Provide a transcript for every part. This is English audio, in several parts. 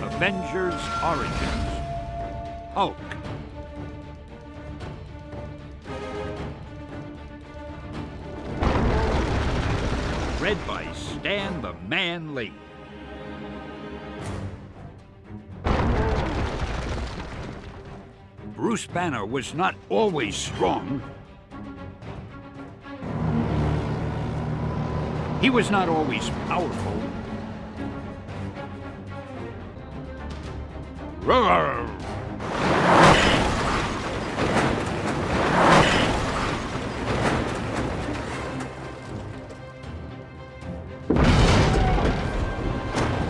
Avengers Origins. Hulk. Read by Stan the Man Lee. Bruce Banner was not always strong. He was not always powerful. Roar!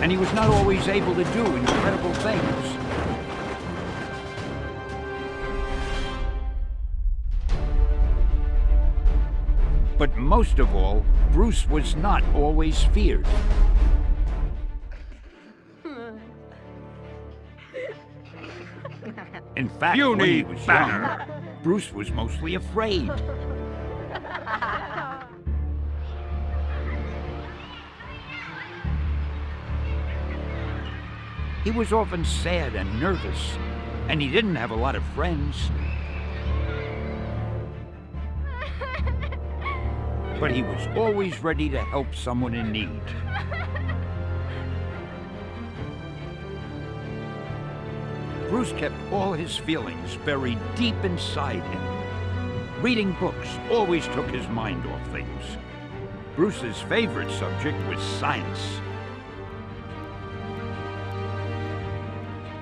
And he was not always able to do incredible things. But most of all, Bruce was not always feared. In fact, when he was young, Bruce was mostly afraid. He was often sad and nervous, and he didn't have a lot of friends. But he was always ready to help someone in need. Bruce kept all his feelings buried deep inside him. Reading books always took his mind off things. Bruce's favorite subject was science.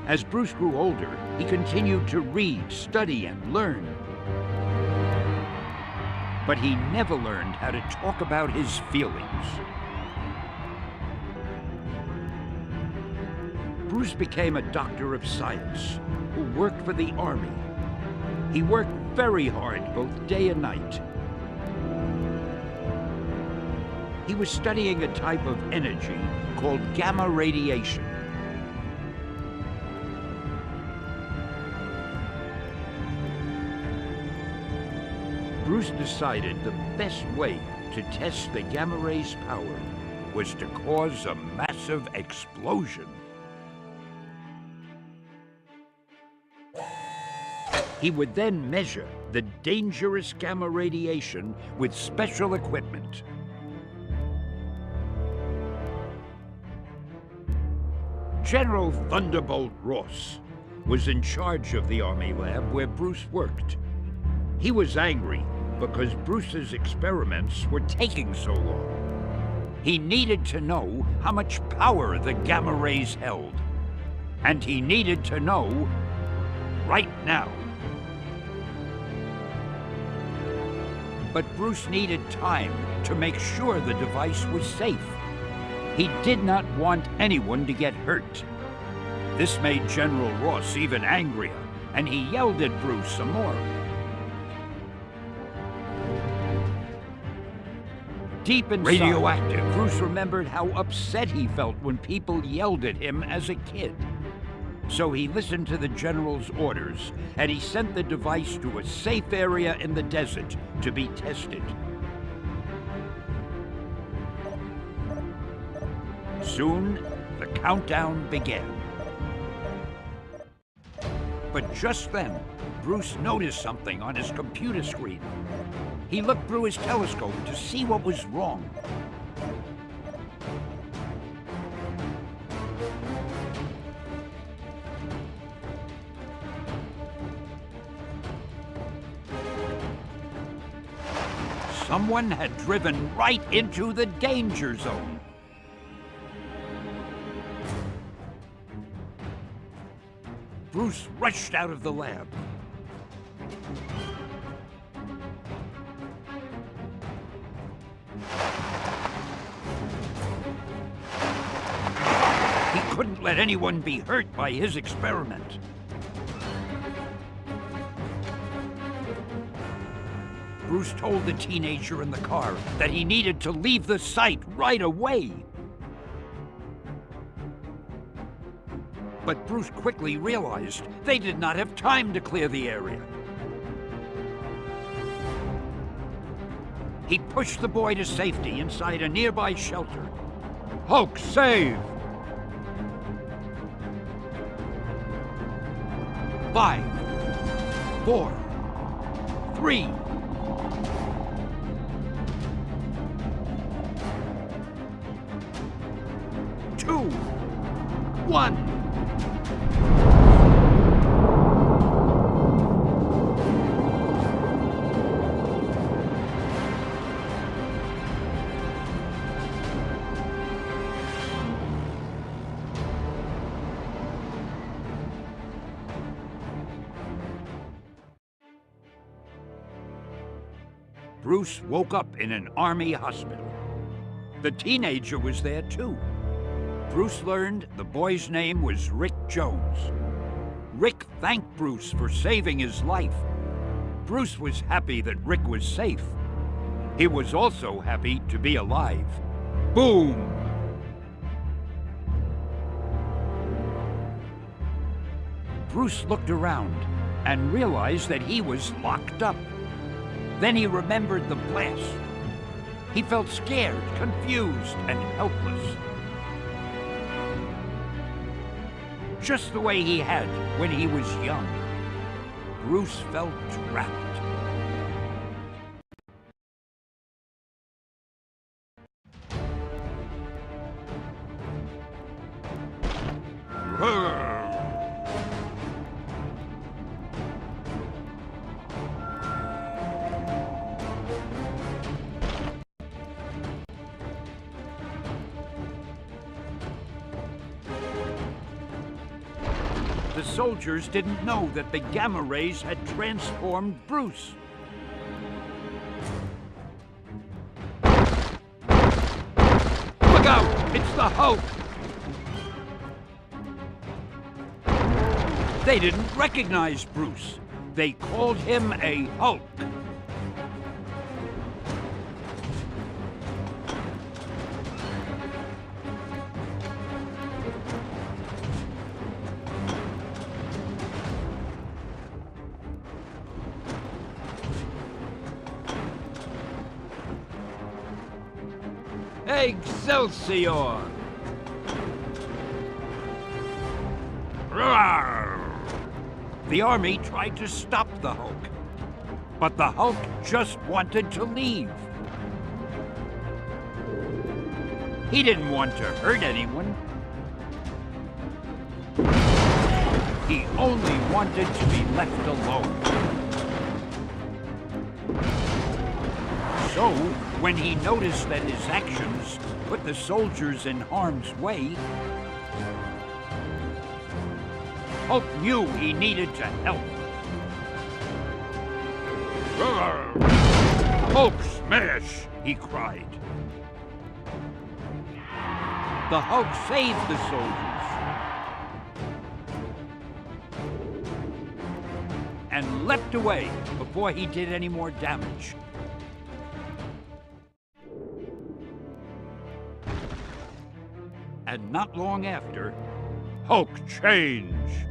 As Bruce grew older, he continued to read, study, and learn. But he never learned how to talk about his feelings. Bruce became a doctor of science who worked for the army. He worked very hard both day and night. He was studying a type of energy called gamma radiation. Bruce decided the best way to test the gamma ray's power was to cause a massive explosion. He would then measure the dangerous gamma radiation with special equipment. General Thunderbolt Ross was in charge of the Army lab where Bruce worked. He was angry because Bruce's experiments were taking so long. He needed to know how much power the gamma rays held. And he needed to know right now. But Bruce needed time to make sure the device was safe. He did not want anyone to get hurt. This made General Ross even angrier, and he yelled at Bruce some more. Deep inside, radioactive, Bruce remembered how upset he felt when people yelled at him as a kid. So he listened to the general's orders, and he sent the device to a safe area in the desert to be tested. Soon, the countdown began. But just then, Bruce noticed something on his computer screen. He looked through his telescope to see what was wrong. Someone had driven right into the danger zone. Bruce rushed out of the lab. He couldn't let anyone be hurt by his experiment. Bruce told the teenager in the car that he needed to leave the site right away. But Bruce quickly realized they did not have time to clear the area. He pushed the boy to safety inside a nearby shelter. Hulk, save! 5, 4, 3, 2, 1. Bruce woke up in an army hospital. The teenager was there too. Bruce learned the boy's name was Rick Jones. Rick thanked Bruce for saving his life. Bruce was happy that Rick was safe. He was also happy to be alive. Boom! Bruce looked around and realized that he was locked up. Then he remembered the blast. He felt scared, confused, and helpless. Just the way he had when he was young. Bruce felt trapped. The soldiers didn't know that the gamma rays had transformed Bruce. Look out! It's the Hulk! They didn't recognize Bruce. They called him a Hulk. Excelsior! Roar! The army tried to stop the Hulk, but the Hulk just wanted to leave. He didn't want to hurt anyone. He only wanted to be left alone. So, when he noticed that his actions put the soldiers in harm's way, Hulk knew he needed to help. Hulk smash! He cried. The Hulk saved the soldiers and leapt away before he did any more damage. And not long after, Hulk changed.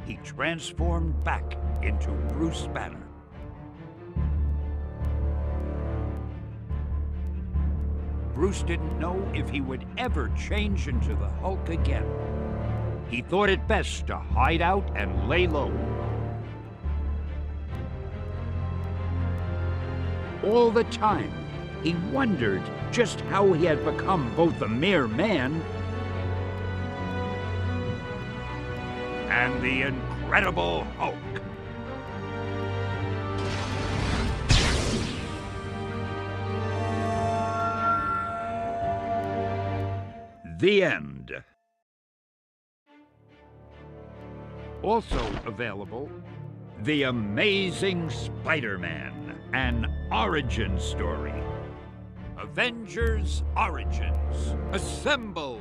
He transformed back into Bruce Banner. Bruce didn't know if he would ever change into the Hulk again. He thought it best to hide out and lay low. All the time, he wondered just how he had become both a mere man and the Incredible Hulk. The end. Also available, The Amazing Spider-Man, an origin story. Avengers Origins. Assemble!